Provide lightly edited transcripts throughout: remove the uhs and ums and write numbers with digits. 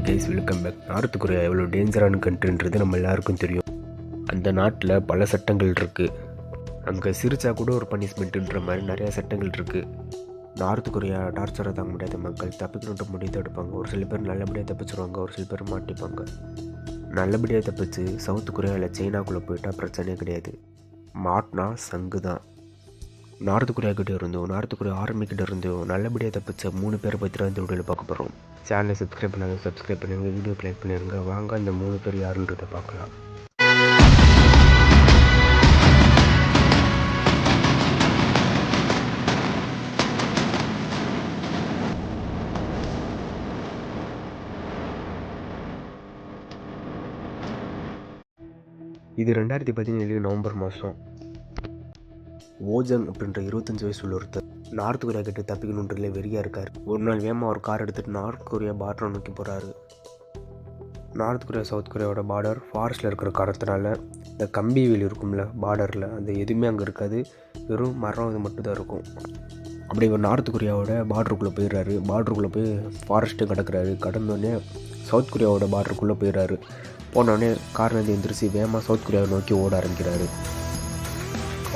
Guys welcome back. North Korea எவ்வளோ டேஞ்சரான கண்ட்ரின்றது நம்ம எல்லாருக்கும் தெரியும். அந்த நாட்டில் பல சட்டங்கள் இருக்குது. அங்கே சிரிச்சா கூட ஒரு பனிஷ்மெண்ட்டுன்ற மாதிரி நிறையா சட்டங்கள் இருக்குது. நார்த் கொரியா டார்ச்சரை தாங்க முடியாத மக்கள் தப்பிக்கணுன்ற முடிவு எடுப்பாங்க. ஒரு சில பேர் நல்லபடியாக தப்பிச்சிருவாங்க, ஒரு சில பேர் மாட்டிப்பாங்க. நல்லபடியாக தப்பிச்சு சவுத் கொரியா இல்லை சைனாக்குள்ளே போயிட்டால் பிரச்சனையே கிடையாது. மாட்டினா சங்கு தான். நார்த் கொரியா கிட்டே இருந்தோம், நார்த் கொரியா ஆர்மி கிட்டே இருந்தோம் நல்லபடியாக தப்பிச்ச 3 பேரை பற்றி தான் இந்த வீடியோவில் பார்க்க போகிறோம். சேனலை சப்ஸ்கிரைப் பண்ணிடுங்க, வீடியோ லைக் பண்ணிடுங்க. வாங்க அந்த 3 பேர் யாருன்றதை பார்க்கலாம். இது 2017 நவம்பர் மாதம். ஓஜங் அப்படின்ற 25 வயசு உள்ள ஒருத்தர் நார்த் கொரியா கிட்ட தப்பிக்கணுன்றதுல வெறியாக இருக்கார். ஒரு நாள் வேகமாக ஒரு கார் எடுத்துகிட்டு நார்த் கொரியா பார்டரை நோக்கி போகிறாரு. நார்த் கொரியா சவுத் கொரியாவோட பார்டர் ஃபாரஸ்ட்டில் இருக்கிற காரணத்தினால இந்த கம்பி வேலி இருக்கும்ல பார்டரில், அந்த எதுவுமே அங்கே இருக்காது. வெறும் மரம் இது மட்டும் தான் இருக்கும். அப்படி ஒரு நார்த் கொரியாவோட பார்டருக்குள்ளே போயிடுறாரு. பார்டருக்குள்ளே போய் ஃபாரஸ்ட்டு கடக்கிறாரு. கடந்தோடனே சவுத் கொரியாவோட பார்டருக்குள்ளே போயிடுறாரு. போனோடனே கார்லேருந்து எந்திரிச்சு வேகமாக சவுத் கொரியாவை நோக்கி ஓட ஆரம்பிக்கிறாரு.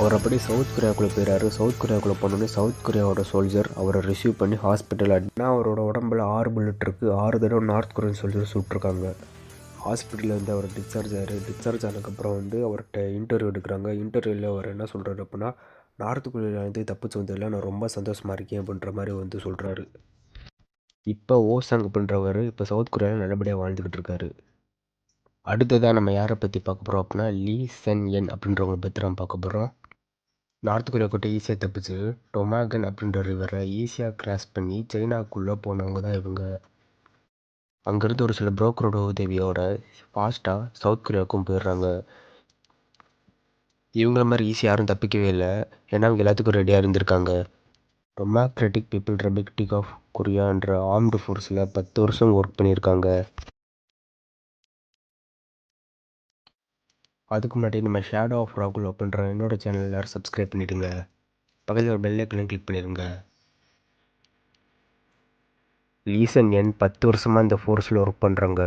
அவர் அப்படி சவுத் கொரியாவுக்குள்ளே போயிறாரு. சவுத் கொரியாவுக்குள்ளே போனோடனே சவுத் கொரியாவோட சோல்ஜர் அவரை ரிசீவ் பண்ணி ஹாஸ்பிட்டல் அவரோட உடம்புல 6 புல்லட் இருக்குது. 6 தடவை நார்த் கொரியன் சோல்ஜர் சுட்டிருக்காங்க. ஹாஸ்பிட்டலில் வந்து அவர் டிஸ்சார்ஜ் ஆனதுக்கப்புறம் வந்து அவர்கிட்ட இன்டர்வியூ எடுக்கிறாங்க. இன்டர்வியூவில் அவர் என்ன சொல்கிறாரு அப்படின்னா, நார்த் கொரியாவிலேருந்து தப்பிச்சு வந்ததில் நான் ரொம்ப சந்தோஷமாக இருக்கேன் அப்படின்ற மாதிரி வந்து சொல்கிறாரு. இப்போ ஓசாங் அப்படின்றவர் இப்போ சவுத் கொரியாவில் நல்லபடியாக வாழ்ந்துக்கிட்டு இருக்காரு. அடுத்ததாக நம்ம யாரை பற்றி பார்க்க போகிறோம் அப்படின்னா, லீ சென் என் அப்படின்றவங்களை பற்றி நம்ம பார்க்க போகிறோம். நார்த் கொரியா கிட்ட ஈஸியாக தப்பிச்சு டொமாகன் அப்படின்ற ரிவரை ஈஸியாக கிராஸ் பண்ணி சைனாக்குள்ளே போனவங்க தான் இவங்க. அங்கேருந்து ஒரு சில புரோக்கரோட உதவியோட ஃபாஸ்ட்டாக சவுத் கொரியாவுக்கும் போயிடுறாங்க. இவங்கள மாதிரி ஈஸியாக யாரும் தப்பிக்கவே இல்லை, ஏன்னா அவங்க எல்லாத்துக்கும் ரெடியாக இருந்திருக்காங்க. டெமோக்ராட்டிக் பீப்புள் ரிபப்ளிக் ஆஃப் கொரியான்ற ஆர்ம்டு ஃபோர்ஸில் 10 வருஷம் ஒர்க் பண்ணியிருக்காங்க. அதுக்கு முன்னாடி நம்ம ஷேடோ ஆஃப் ராகுல் அப்படின்ற என்னோட சேனல் எல்லாரும் சப்ஸ்கிரைப் பண்ணிவிடுங்க. பக்கத்தில் ஒரு பெல் ஐக்கனை கிளிக் பண்ணிடுங்க. லீ சென் என் 10 வருஷமாக இந்த ஃபோர்ஸில் ஒர்க் பண்ணுறாங்க.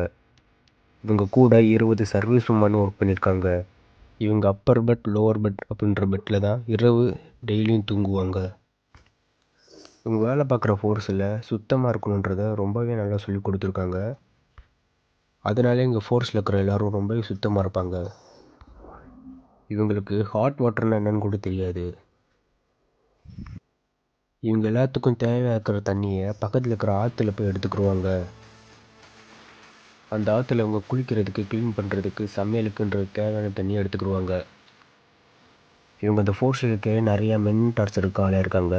இவங்க கூட 20 சர்வீஸ் உமனும் ஒர்க் பண்ணியிருக்காங்க. இவங்க அப்பர் பெட் லோவர் பெட் அப்படின்ற பெட்டில் தான் இரவு டெய்லியும் தூங்குவாங்க. இவங்க வேலை பார்க்குற ஃபோர்ஸில் சுத்தமாக இருக்கணுன்றதை ரொம்பவே நல்லா சொல்லி கொடுத்துருக்காங்க. அதனாலே இங்கே ஃபோர்ஸில் இருக்கிற எல்லோரும் ரொம்பவே சுத்தமாக இருப்பாங்க. இவங்களுக்கு ஹாட் வாட்டர்னா என்னன்னு கூட தெரியாது. இவங்க எல்லாத்துக்கும் தேவையாக இருக்கிற தண்ணியை பக்கத்தில் இருக்கிற ஆற்றுல போய் எடுத்துக்கிடுவாங்க. அந்த ஆற்றுல அவங்க குளிக்கிறதுக்கு, க்ளீன் பண்ணுறதுக்கு, சமையலுக்குன்றது தேவையான தண்ணியை எடுத்துக்கிடுவாங்க. இவங்க அந்த ஃபோர்ஸில் இருக்க நிறையா மென் டார்ச்சருக்கு ஆளாக இருக்காங்க.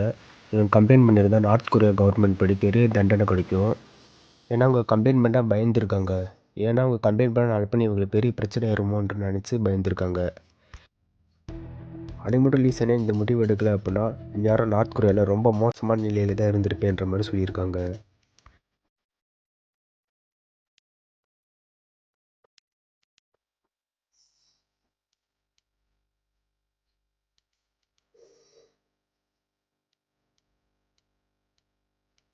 இவங்க கம்ப்ளைண்ட் பண்ணியிருந்தால் நார்த் கொரியா கவர்மெண்ட் படி பெரிய தண்டனை கிடைக்கும். ஏன்னா அவங்க கம்ப்ளைண்ட் பண்ணால் பயந்துருக்காங்க. ஏன்னா அவங்க கம்ப்ளைண்ட் பண்ண நாள் பண்ணி இவங்களுக்கு பெரிய பிரச்சனை வருமோன்னு நினச்சி பயந்துருக்காங்க. அது மட்டும் லீ சென் இந்த முடிவு எடுக்கலை அப்படின்னா யாரும் நார்த் கொரியாவில் ரொம்ப மோசமான நிலையில் தான் இருந்திருப்பேன்ற மாதிரி சொல்லியிருக்காங்க.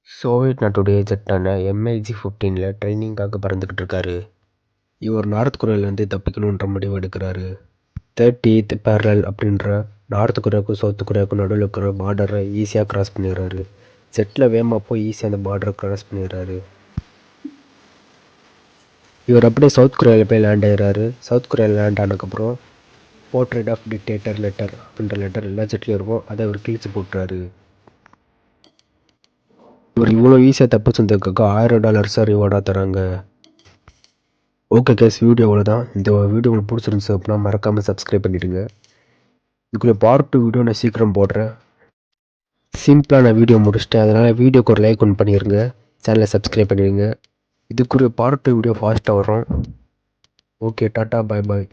சோவியத் நாட்டுடைய ஜெட்டான MiG-15 ட்ரைனிங்காக பறந்துக்கிட்டு இருக்காரு. இவர் நார்த் கொரியாவிலேருந்து தப்பிக்கணுன்ற முடிவு எடுக்கிறாரு. 30th parallel அப்படின்ற நார்த் கொரியாவுக்கும் சவுத் கொரியாவுக்கும் நடுவில் இருக்கிற பார்டரை ஈஸியாக கிராஸ் பண்ணிடுறாரு. ஜெட்டில் வேகமாக போய் ஈஸியாக அந்த பார்டரை கிராஸ் பண்ணிடுறாரு. இவர் அப்படியே சவுத் கொரியாவில் போய் லேண்ட் ஆகிறாரு. சவுத் கொரியாவில் லேண்ட் ஆனதுக்கப்புறம் போர்ட்ரேட் ஆஃப் டிக்டேட்டர் லெட்டர் அப்படின்ற லெட்டர் எல்லா ஜெட்லேயும் இருக்கும். அதை அவர் கிழிச்சு போட்டுறாரு. இவர் இவ்வளோ ஈஸியாக தப்பிச்சு வந்ததுக்காக $1000 ரிவார்டாக தராங்க. ஓகே கேஸ், வீடியோ அவ்வளோதான். இந்த வீடியோ உங்களுக்கு பிடிச்சிருந்துச்சு அப்படின்னா மறக்காமல் சப்ஸ்கிரைப் பண்ணிவிடுங்க. இதுக்குள்ளே பார்ட் 2 வீடியோ நான் சீக்கிரம் போடுறேன். சிம்பிளாக நான் வீடியோ முடிச்சிட்டேன், அதனால் வீடியோக்கு ஒரு லைக் ஒன்று பண்ணிடுங்க, சேனலை சப்ஸ்கிரைப் பண்ணிடுங்க. இதுக்குரிய பார்ட் 2 வீடியோ ஃபாஸ்ட்டாக வரும். ஓகே, டாட்டா, பாய் பாய்.